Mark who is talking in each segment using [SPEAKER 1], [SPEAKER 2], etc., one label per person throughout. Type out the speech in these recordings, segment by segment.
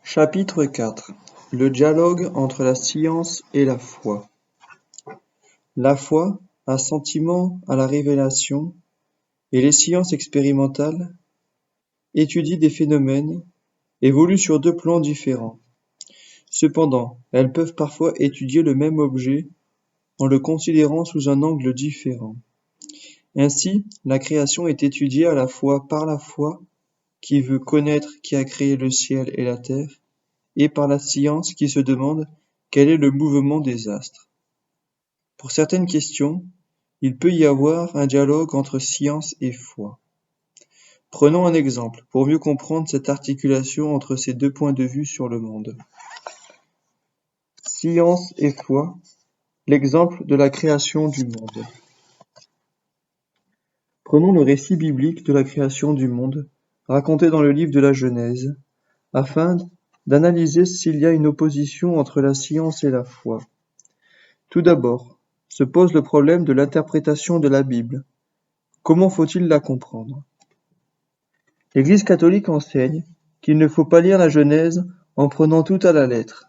[SPEAKER 1] Chapitre IV. Le dialogue entre la science et la foi. La foi, assentiment à la révélation, et les sciences expérimentales étudient des phénomènes, évoluent sur deux plans différents. Cependant, elles peuvent parfois étudier le même objet en le considérant sous un angle différent. Ainsi, la création est étudiée à la fois par la foi, qui veut connaître qui a créé le ciel et la terre, et par la science qui se demande quel est le mouvement des astres. Pour certaines questions, il peut y avoir un dialogue entre science et foi. Prenons un exemple pour mieux comprendre cette articulation entre ces deux points de vue sur le monde. Science et foi, l'exemple de la création du monde. Prenons le récit biblique de la création du monde, raconté dans le livre de la Genèse, afin d'analyser s'il y a une opposition entre la science et la foi. Tout d'abord, se pose le problème de l'interprétation de la Bible. Comment faut-il la comprendre? L'Église catholique enseigne qu'il ne faut pas lire la Genèse en prenant tout à la lettre.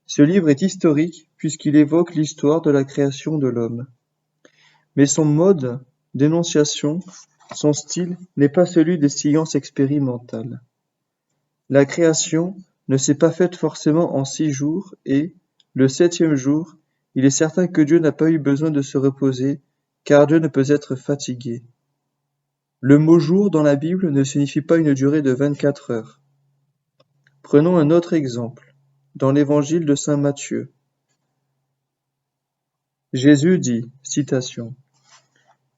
[SPEAKER 1] Ce livre est historique puisqu'il évoque l'histoire de la création de l'homme. Mais son mode d'énonciation, son style, n'est pas celui des sciences expérimentales. La création ne s'est pas faite forcément en 6 jours et, le 7e jour, il est certain que Dieu n'a pas eu besoin de se reposer, car Dieu ne peut être fatigué. Le mot jour dans la Bible ne signifie pas une durée de 24 heures. Prenons un autre exemple, dans l'évangile de saint Matthieu. Jésus dit, citation,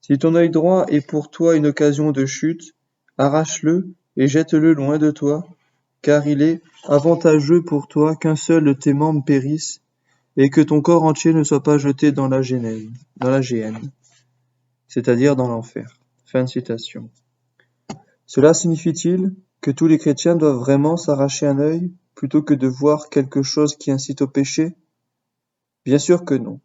[SPEAKER 1] « Si ton œil droit est pour toi une occasion de chute, arrache-le et jette-le loin de toi, car il est avantageux pour toi qu'un seul de tes membres périsse, et que ton corps entier ne soit pas jeté dans la géhenne, c'est-à-dire dans l'enfer. » Fin de citation. Cela signifie-t-il que tous les chrétiens doivent vraiment s'arracher un œil plutôt que de voir quelque chose qui incite au péché? Bien sûr que non.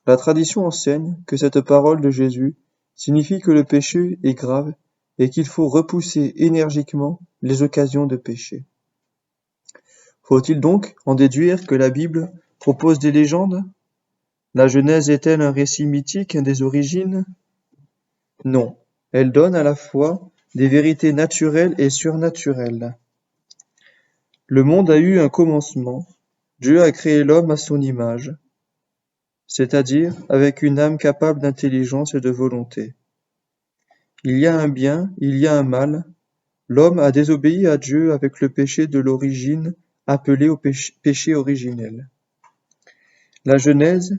[SPEAKER 1] La tradition enseigne que cette parole de Jésus signifie que le péché est grave et qu'il faut repousser énergiquement les occasions de péché. Faut-il donc en déduire que la Bible propose des légendes? La Genèse est-elle un récit mythique des origines? Non, elle donne à la fois des vérités naturelles et surnaturelles. Le monde a eu un commencement, Dieu a créé l'homme à son image, c'est-à-dire avec une âme capable d'intelligence et de volonté. Il y a un bien, il y a un mal, l'homme a désobéi à Dieu avec le péché de l'origine appelé au péché originel. La Genèse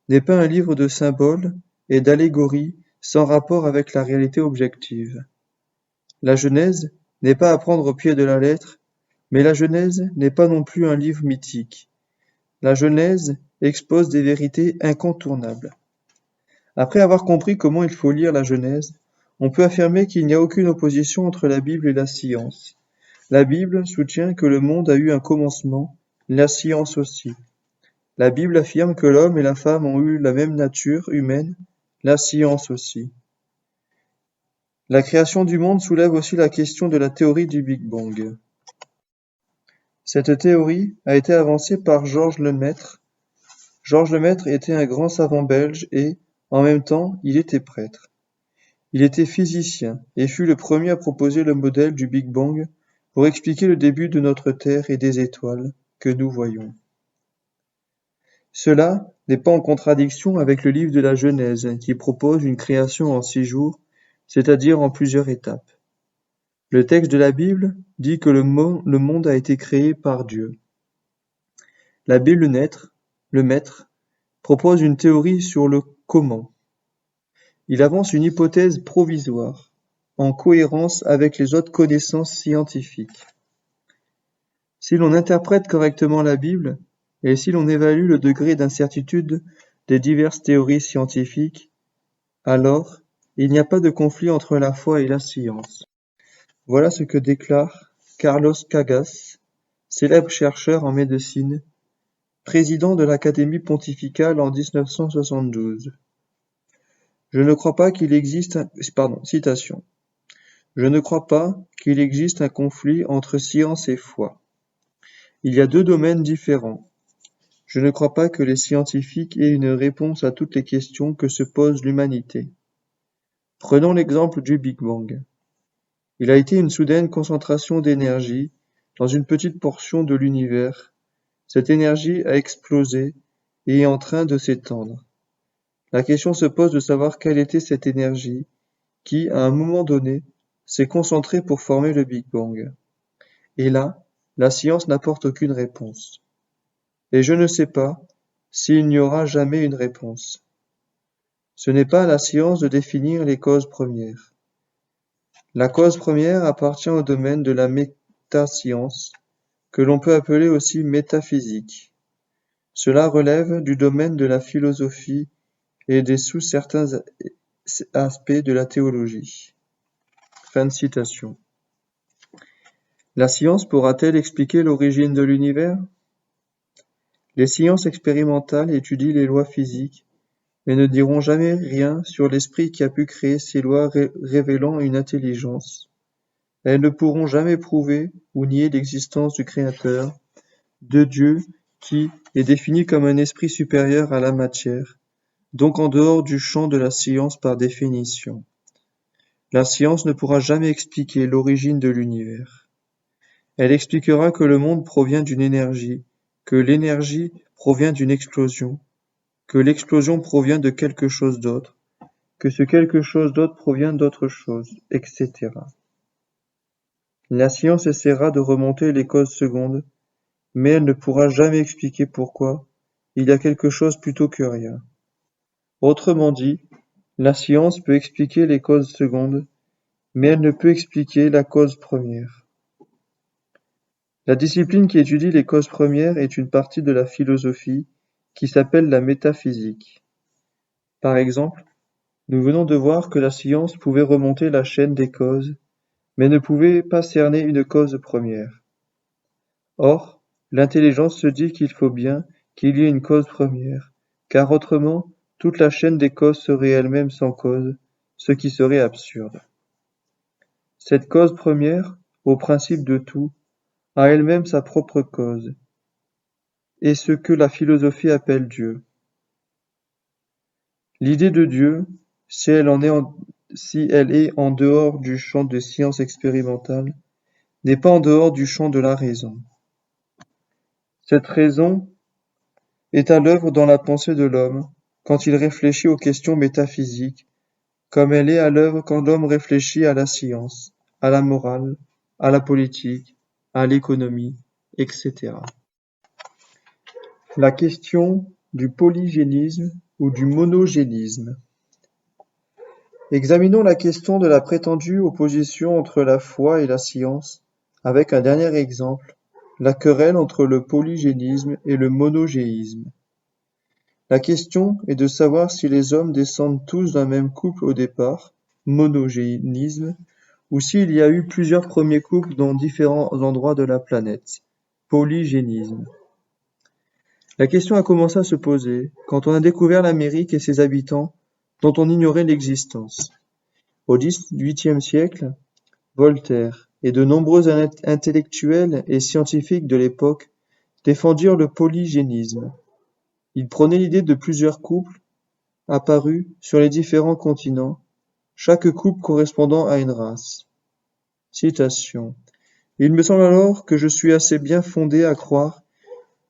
[SPEAKER 1] n'est pas un livre de symboles et d'allégories sans rapport avec la réalité objective. La Genèse n'est pas à prendre au pied de la lettre, mais la Genèse n'est pas non plus un livre mythique. La Genèse expose des vérités incontournables. Après avoir compris comment il faut lire la Genèse, on peut affirmer qu'il n'y a aucune opposition entre la Bible et la science. La Bible soutient que le monde a eu un commencement, la science aussi. La Bible affirme que l'homme et la femme ont eu la même nature humaine, la science aussi. La création du monde soulève aussi la question de la théorie du Big Bang. Cette théorie a été avancée par Georges Lemaître. Georges Lemaître était un grand savant belge et, en même temps, il était prêtre. Il était physicien et fut le premier à proposer le modèle du Big Bang pour expliquer le début de notre Terre et des étoiles que nous voyons. Cela n'est pas en contradiction avec le livre de la Genèse qui propose une création en 6 jours, c'est-à-dire en plusieurs étapes. Le texte de la Bible dit que le monde a été créé par Dieu. La Bible le Maître, propose une théorie sur le comment. Il avance une hypothèse provisoire, en cohérence avec les autres connaissances scientifiques. Si l'on interprète correctement la Bible, et si l'on évalue le degré d'incertitude des diverses théories scientifiques, alors il n'y a pas de conflit entre la foi et la science. Voilà ce que déclare Carlos Chagas, célèbre chercheur en médecine, président de l'Académie pontificale en 1972. Je ne crois pas qu'il existe citation. Je ne crois pas qu'il existe un conflit entre science et foi. Il y a deux domaines différents. Je ne crois pas que les scientifiques aient une réponse à toutes les questions que se pose l'humanité. Prenons l'exemple du Big Bang. Il a été une soudaine concentration d'énergie dans une petite portion de l'univers. Cette énergie a explosé et est en train de s'étendre. La question se pose de savoir quelle était cette énergie qui, à un moment donné, s'est concentrée pour former le Big Bang. Et là, la science n'apporte aucune réponse. Et je ne sais pas s'il n'y aura jamais une réponse. Ce n'est pas à la science de définir les causes premières. La cause première appartient au domaine de la métascience, que l'on peut appeler aussi métaphysique. Cela relève du domaine de la philosophie et des sous certains aspects de la théologie. Fin de citation. La science pourra-t-elle expliquer l'origine de l'univers? Les sciences expérimentales étudient les lois physiques, mais ne diront jamais rien sur l'esprit qui a pu créer ces lois révélant une intelligence. Elles ne pourront jamais prouver ou nier l'existence du Créateur, de Dieu, qui est défini comme un esprit supérieur à la matière, donc en dehors du champ de la science par définition. La science ne pourra jamais expliquer l'origine de l'univers. Elle expliquera que le monde provient d'une énergie, que l'énergie provient d'une explosion, que l'explosion provient de quelque chose d'autre, que ce quelque chose d'autre provient d'autre chose, etc. La science essaiera de remonter les causes secondes, mais elle ne pourra jamais expliquer pourquoi il y a quelque chose plutôt que rien. Autrement dit, la science peut expliquer les causes secondes, mais elle ne peut expliquer la cause première. La discipline qui étudie les causes premières est une partie de la philosophie qui s'appelle la métaphysique. Par exemple, nous venons de voir que la science pouvait remonter la chaîne des causes, mais ne pouvait pas cerner une cause première. Or, l'intelligence se dit qu'il faut bien qu'il y ait une cause première, car autrement, toute la chaîne des causes serait elle-même sans cause, ce qui serait absurde. Cette cause première, au principe de tout, a elle-même sa propre cause, et ce que la philosophie appelle Dieu. L'idée de Dieu, si elle est en dehors du champ des sciences expérimentales, n'est pas en dehors du champ de la raison. Cette raison est à l'œuvre dans la pensée de l'homme, quand il réfléchit aux questions métaphysiques, comme elle est à l'œuvre quand l'homme réfléchit à la science, à la morale, à la politique, à l'économie, etc. La question du polygénisme ou du monogénisme. Examinons la question de la prétendue opposition entre la foi et la science, avec un dernier exemple, la querelle entre le polygénisme et le monogéisme. La question est de savoir si les hommes descendent tous d'un même couple au départ, monogénisme, ou s'il y a eu plusieurs premiers couples dans différents endroits de la planète, polygénisme. La question a commencé à se poser quand on a découvert l'Amérique et ses habitants dont on ignorait l'existence. Au XVIIIe siècle, Voltaire et de nombreux intellectuels et scientifiques de l'époque défendirent le polygénisme. Ils prônaient l'idée de plusieurs couples apparus sur les différents continents, chaque couple correspondant à une race. Citation. Il me semble alors que je suis assez bien fondé à croire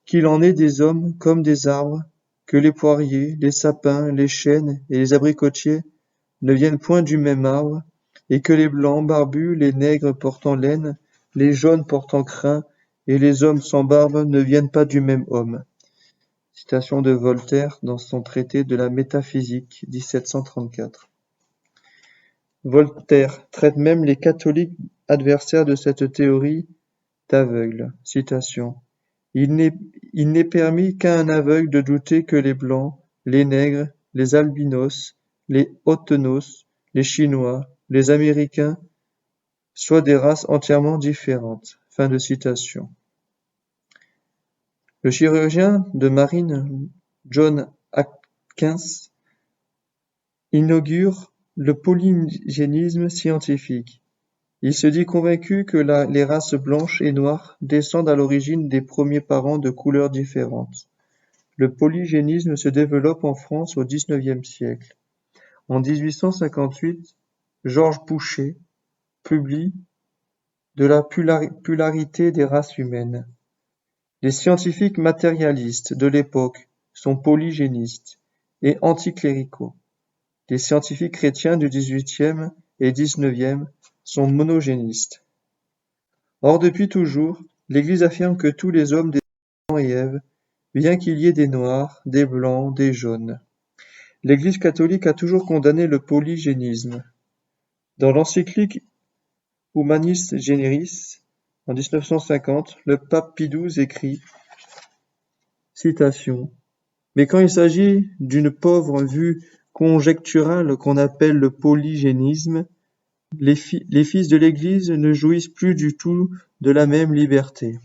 [SPEAKER 1] qu'il en est des hommes comme des arbres, que les poiriers, les sapins, les chênes et les abricotiers ne viennent point du même arbre, et que les blancs barbus, les nègres portant laine, les jaunes portant crin, et les hommes sans barbe ne viennent pas du même homme. Citation de Voltaire dans son traité de la métaphysique, 1734. Voltaire traite même les catholiques adversaires de cette théorie d'aveugles. Citation. Il n'est permis qu'à un aveugle de douter que les blancs, les nègres, les albinos, les hautes-noces, les chinois, les américains soient des races entièrement différentes. Fin de citation. Le chirurgien de marine John Atkins inaugure le polygénisme scientifique. Il se dit convaincu que les races blanches et noires descendent à l'origine des premiers parents de couleurs différentes. Le polygénisme se développe en France au XIXe siècle. En 1858, Georges Boucher publie de la pluralité des races humaines. Les scientifiques matérialistes de l'époque sont polygénistes et anticléricaux. Les scientifiques chrétiens du XVIIIe et XIXe sont monogénistes. Or, depuis toujours, l'Église affirme que tous les hommes descendent d'Adam et Ève, bien qu'il y ait des noirs, des blancs, des jaunes. L'Église catholique a toujours condamné le polygénisme. Dans l'encyclique Humanis Generis, en 1950, le pape Pie XII écrit, citation, « Mais quand il s'agit d'une pauvre vue conjecturale qu'on appelle le polygénisme, les fils de l'Église ne jouissent plus du tout de la même liberté.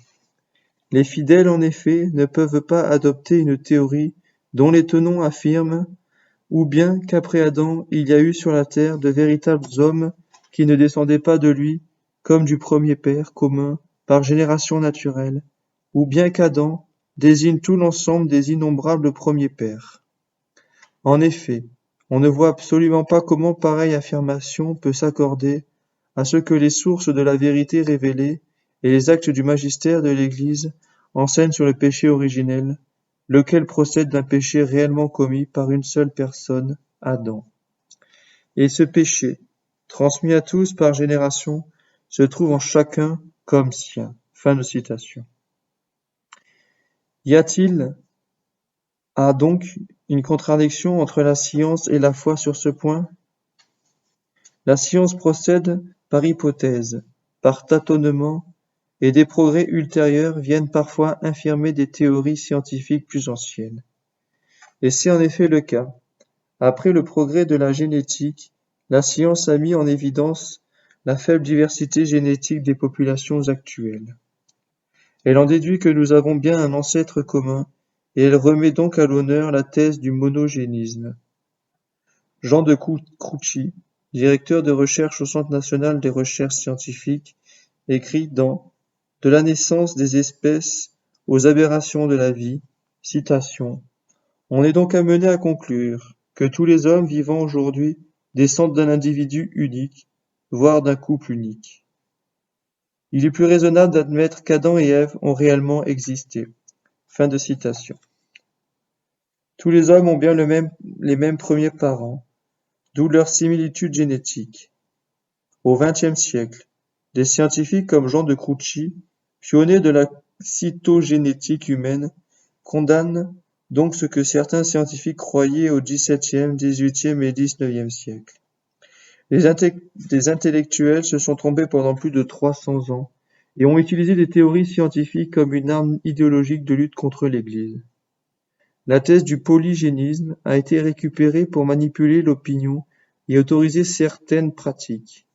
[SPEAKER 1] Les fidèles, en effet, ne peuvent pas adopter une théorie dont les tenants affirment ou bien qu'après Adam, il y a eu sur la terre de véritables hommes qui ne descendaient pas de lui, comme du premier père commun, par génération naturelle, ou bien qu'Adam désigne tout l'ensemble des innombrables premiers pères. En effet, on ne voit absolument pas comment pareille affirmation peut s'accorder à ce que les sources de la vérité révélée et les actes du magistère de l'Église enseignent sur le péché originel, lequel procède d'un péché réellement commis par une seule personne, Adam. Et ce péché, transmis à tous par génération, se trouve en chacun comme sien. » Fin de citation. Y a-t-il donc une contradiction entre la science et la foi sur ce point? La science procède par hypothèse, par tâtonnement, et des progrès ultérieurs viennent parfois infirmer des théories scientifiques plus anciennes. Et c'est en effet le cas. Après le progrès de la génétique, la science a mis en évidence la faible diversité génétique des populations actuelles. Elle en déduit que nous avons bien un ancêtre commun, et elle remet donc à l'honneur la thèse du monogénisme. Jean de Crouchy, directeur de recherche au Centre national des recherches scientifiques, écrit dans « De la naissance des espèces aux aberrations de la vie », citation, « On est donc amené à conclure que tous les hommes vivant aujourd'hui descendent d'un individu unique, voire d'un couple unique. Il est plus raisonnable d'admettre qu'Adam et Ève ont réellement existé. » Fin de citation. Tous les hommes ont bien les mêmes premiers parents, d'où leur similitude génétique. Au XXe siècle, des scientifiques comme Jean de Crouchy, pionniers de la cytogénétique humaine, condamnent donc ce que certains scientifiques croyaient au XVIIe, XVIIIe et XIXe siècle. Les intellectuels se sont trompés pendant plus de 300 ans et ont utilisé des théories scientifiques comme une arme idéologique de lutte contre l'Église. La thèse du polygénisme a été récupérée pour manipuler l'opinion et autoriser certaines pratiques.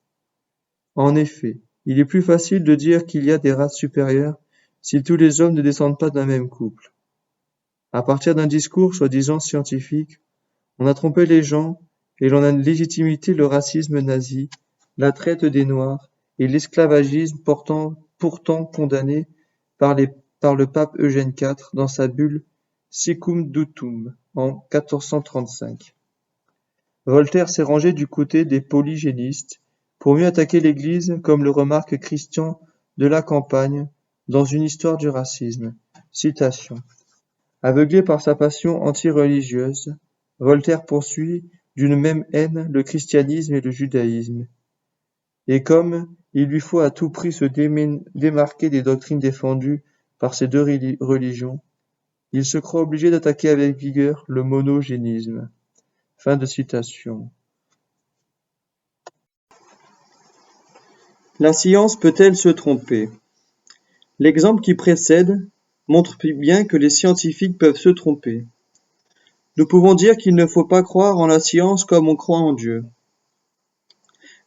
[SPEAKER 1] En effet, il est plus facile de dire qu'il y a des races supérieures si tous les hommes ne descendent pas d'un même couple. À partir d'un discours soi-disant scientifique, on a trompé les gens et l'on a légitimé le racisme nazi, la traite des Noirs et l'esclavagisme pourtant condamné par le pape Eugène IV dans sa bulle Siccum Dutum en 1435. Voltaire s'est rangé du côté des polygénistes pour mieux attaquer l'Église, comme le remarque Christian de la Campagne dans une histoire du racisme. Citation. Aveuglé par sa passion anti-religieuse, Voltaire poursuit d'une même haine le christianisme et le judaïsme. Et comme il lui faut à tout prix se démarquer des doctrines défendues par ces deux religions, il se croit obligé d'attaquer avec vigueur le monogénisme. Fin de citation. La science peut-elle se tromper? L'exemple qui précède montre bien que les scientifiques peuvent se tromper. Nous pouvons dire qu'il ne faut pas croire en la science comme on croit en Dieu.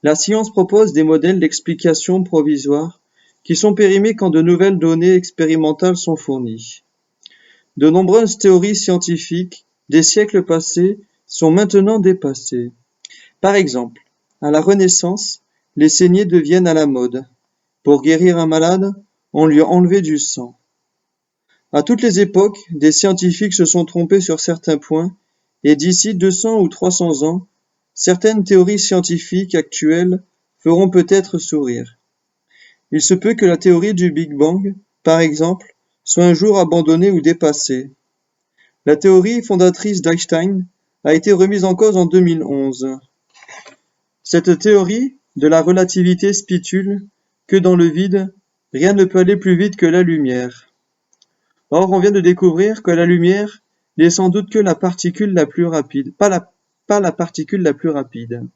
[SPEAKER 1] La science propose des modèles d'explication provisoires qui sont périmés quand de nouvelles données expérimentales sont fournies. De nombreuses théories scientifiques des siècles passés sont maintenant dépassées. Par exemple, à la Renaissance, les saignées deviennent à la mode. Pour guérir un malade, on lui a enlevé du sang. À toutes les époques, des scientifiques se sont trompés sur certains points, et d'ici 200 ou 300 ans, certaines théories scientifiques actuelles feront peut-être sourire. Il se peut que la théorie du Big Bang, par exemple, soit un jour abandonnée ou dépassée. La théorie fondatrice d'Einstein a été remise en cause en 2011. Cette théorie de la relativité spécule que dans le vide, rien ne peut aller plus vite que la lumière. Or, on vient de découvrir que la lumière n'est sans doute que la particule la plus rapide, pas la particule la plus rapide.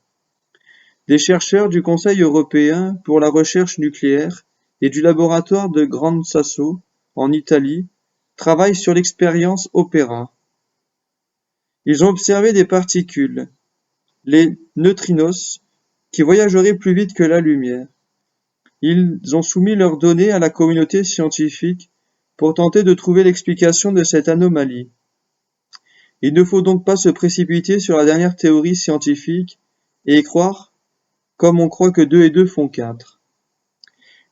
[SPEAKER 1] Des chercheurs du Conseil européen pour la recherche nucléaire et du laboratoire de Gran Sasso, en Italie, travaillent sur l'expérience Opera. Ils ont observé des particules, les neutrinos, qui voyageraient plus vite que la lumière. Ils ont soumis leurs données à la communauté scientifique pour tenter de trouver l'explication de cette anomalie. Il ne faut donc pas se précipiter sur la dernière théorie scientifique et y croire comme on croit que 2 et 2 font 4.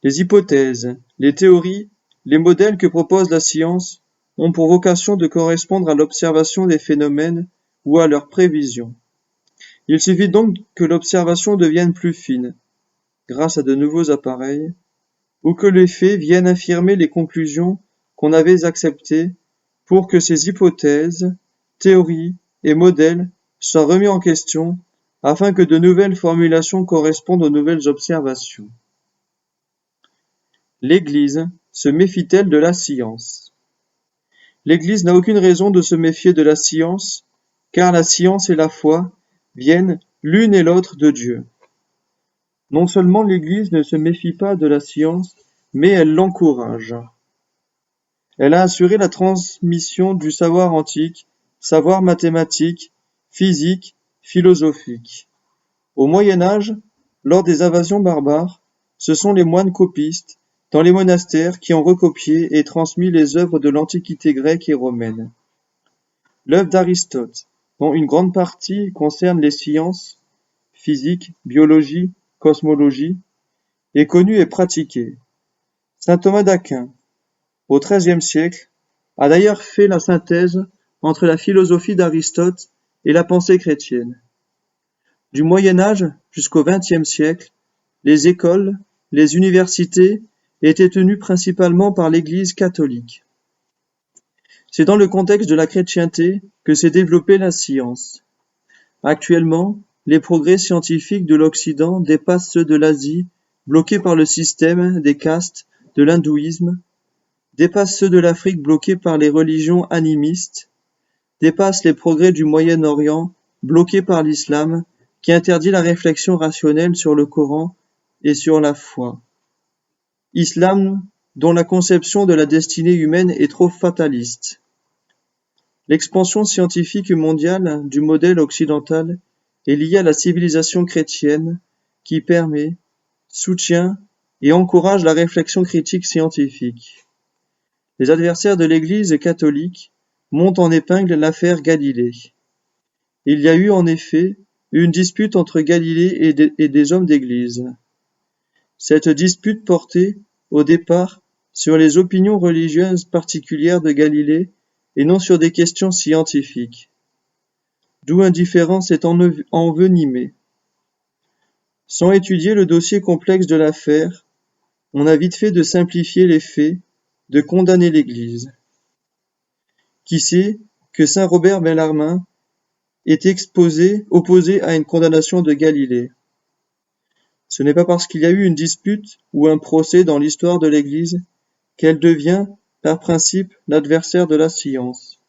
[SPEAKER 1] Les hypothèses, les théories, les modèles que propose la science ont pour vocation de correspondre à l'observation des phénomènes ou à leurs prévisions. Il suffit donc que l'observation devienne plus fine, grâce à de nouveaux appareils, ou que les faits viennent affirmer les conclusions qu'on avait acceptées pour que ces hypothèses, théories et modèles soient remis en question afin que de nouvelles formulations correspondent aux nouvelles observations. L'Église se méfie-t-elle de la science? L'Église n'a aucune raison de se méfier de la science, car la science et la foi viennent l'une et l'autre de Dieu. Non seulement l'Église ne se méfie pas de la science, mais elle l'encourage. Elle a assuré la transmission du savoir antique, savoir mathématique, physique, philosophique. Au Moyen Âge, lors des invasions barbares, ce sont les moines copistes, dans les monastères, qui ont recopié et transmis les œuvres de l'Antiquité grecque et romaine. L'œuvre d'Aristote, dont une grande partie concerne les sciences, physique, biologie, cosmologie, est connue et pratiquée. Saint Thomas d'Aquin, au XIIIe siècle, a d'ailleurs fait la synthèse entre la philosophie d'Aristote et la pensée chrétienne. Du Moyen Âge jusqu'au XXe siècle, les écoles, les universités étaient tenues principalement par l'Église catholique. C'est dans le contexte de la chrétienté que s'est développée la science. Actuellement, les progrès scientifiques de l'Occident dépassent ceux de l'Asie, bloqués par le système des castes de l'hindouisme, dépassent ceux de l'Afrique bloqués par les religions animistes, dépassent les progrès du Moyen-Orient bloqués par l'islam qui interdit la réflexion rationnelle sur le Coran et sur la foi. Islam dont la conception de la destinée humaine est trop fataliste. L'expansion scientifique mondiale du modèle occidental est liée à la civilisation chrétienne qui permet, soutient et encourage la réflexion critique scientifique. Les adversaires de l'Église catholique montent en épingle l'affaire Galilée. Il y a eu en effet une dispute entre Galilée et des hommes d'Église. Cette dispute portait, au départ, sur les opinions religieuses particulières de Galilée et non sur des questions scientifiques. D'où un différend s'est envenimé. Sans étudier le dossier complexe de l'affaire, on a vite fait de simplifier les faits, de condamner l'Église. Qui sait que saint Robert Bellarmine est opposé à une condamnation de Galilée. Ce n'est pas parce qu'il y a eu une dispute ou un procès dans l'histoire de l'Église qu'elle devient, par principe, l'adversaire de la science.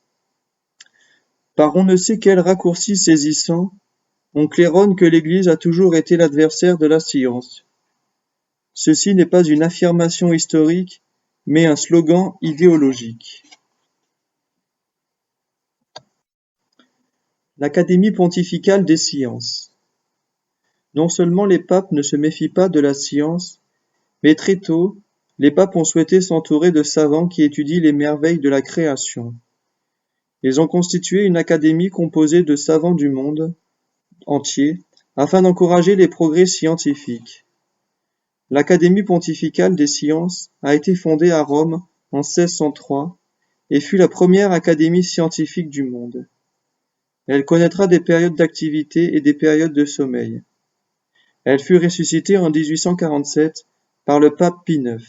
[SPEAKER 1] Par on ne sait quel raccourci saisissant, on claironne que l'Église a toujours été l'adversaire de la science. Ceci n'est pas une affirmation historique, mais un slogan idéologique. L'Académie pontificale des sciences. Non seulement les papes ne se méfient pas de la science, mais très tôt, les papes ont souhaité s'entourer de savants qui étudient les merveilles de la création. Ils ont constitué une académie composée de savants du monde entier afin d'encourager les progrès scientifiques. L'Académie pontificale des sciences a été fondée à Rome en 1603 et fut la première académie scientifique du monde. Elle connaîtra des périodes d'activité et des périodes de sommeil. Elle fut ressuscitée en 1847 par le pape Pie IX.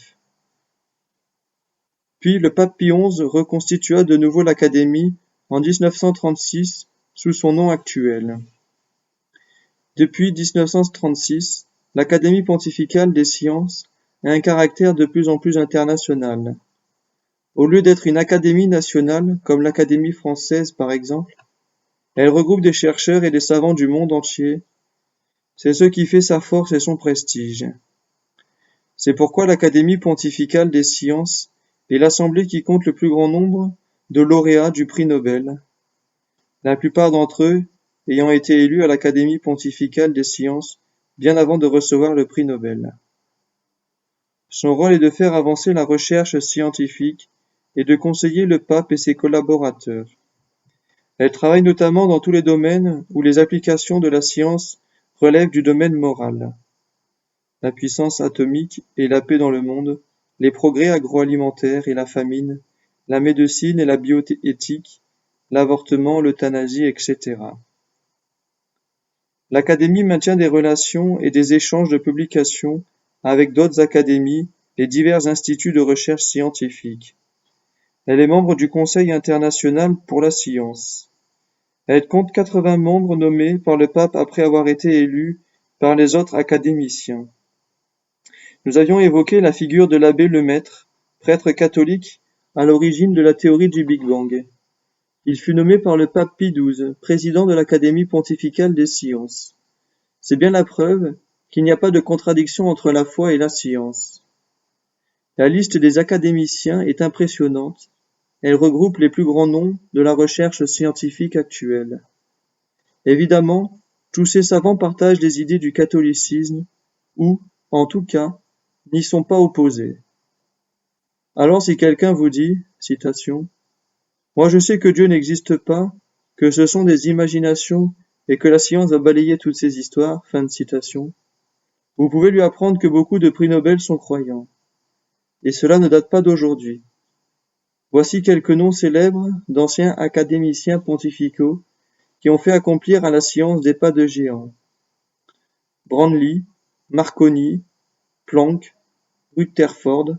[SPEAKER 1] Puis le pape Pie XI reconstitua de nouveau l'Académie en 1936 sous son nom actuel. Depuis 1936, l'Académie pontificale des sciences a un caractère de plus en plus international. Au lieu d'être une académie nationale, comme l'Académie française par exemple, elle regroupe des chercheurs et des savants du monde entier. C'est ce qui fait sa force et son prestige. C'est pourquoi l'Académie pontificale des sciences est l'assemblée qui compte le plus grand nombre de lauréats du prix Nobel, la plupart d'entre eux ayant été élus à l'Académie pontificale des sciences bien avant de recevoir le prix Nobel. Son rôle est de faire avancer la recherche scientifique et de conseiller le pape et ses collaborateurs. Elle travaille notamment dans tous les domaines où les applications de la science relèvent du domaine moral. La puissance atomique et la paix dans le monde, les progrès agroalimentaires et la famine, la médecine et la bioéthique, l'avortement, l'euthanasie, etc. L'Académie maintient des relations et des échanges de publications avec d'autres académies et divers instituts de recherche scientifique. Elle est membre du Conseil international pour la science. Elle compte 80 membres nommés par le pape après avoir été élus par les autres académiciens. Nous avions évoqué la figure de l'abbé Lemaître, prêtre catholique à l'origine de la théorie du Big Bang. Il fut nommé par le pape Pie XII, président de l'Académie pontificale des sciences. C'est bien la preuve qu'il n'y a pas de contradiction entre la foi et la science. La liste des académiciens est impressionnante. Elle regroupe les plus grands noms de la recherche scientifique actuelle. Évidemment, tous ces savants partagent les idées du catholicisme ou, en tout cas, n'y sont pas opposés. Alors si quelqu'un vous dit, citation, « Moi je sais que Dieu n'existe pas, que ce sont des imaginations et que la science a balayé toutes ces histoires, » fin de citation, vous pouvez lui apprendre que beaucoup de prix Nobel sont croyants. Et cela ne date pas d'aujourd'hui. Voici quelques noms célèbres d'anciens académiciens pontificaux qui ont fait accomplir à la science des pas de géant. Branly, Marconi, Planck, Rutherford,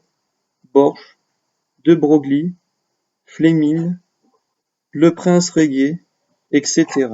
[SPEAKER 1] Borch, de Broglie, Fleming, Le Prince Réguier, etc.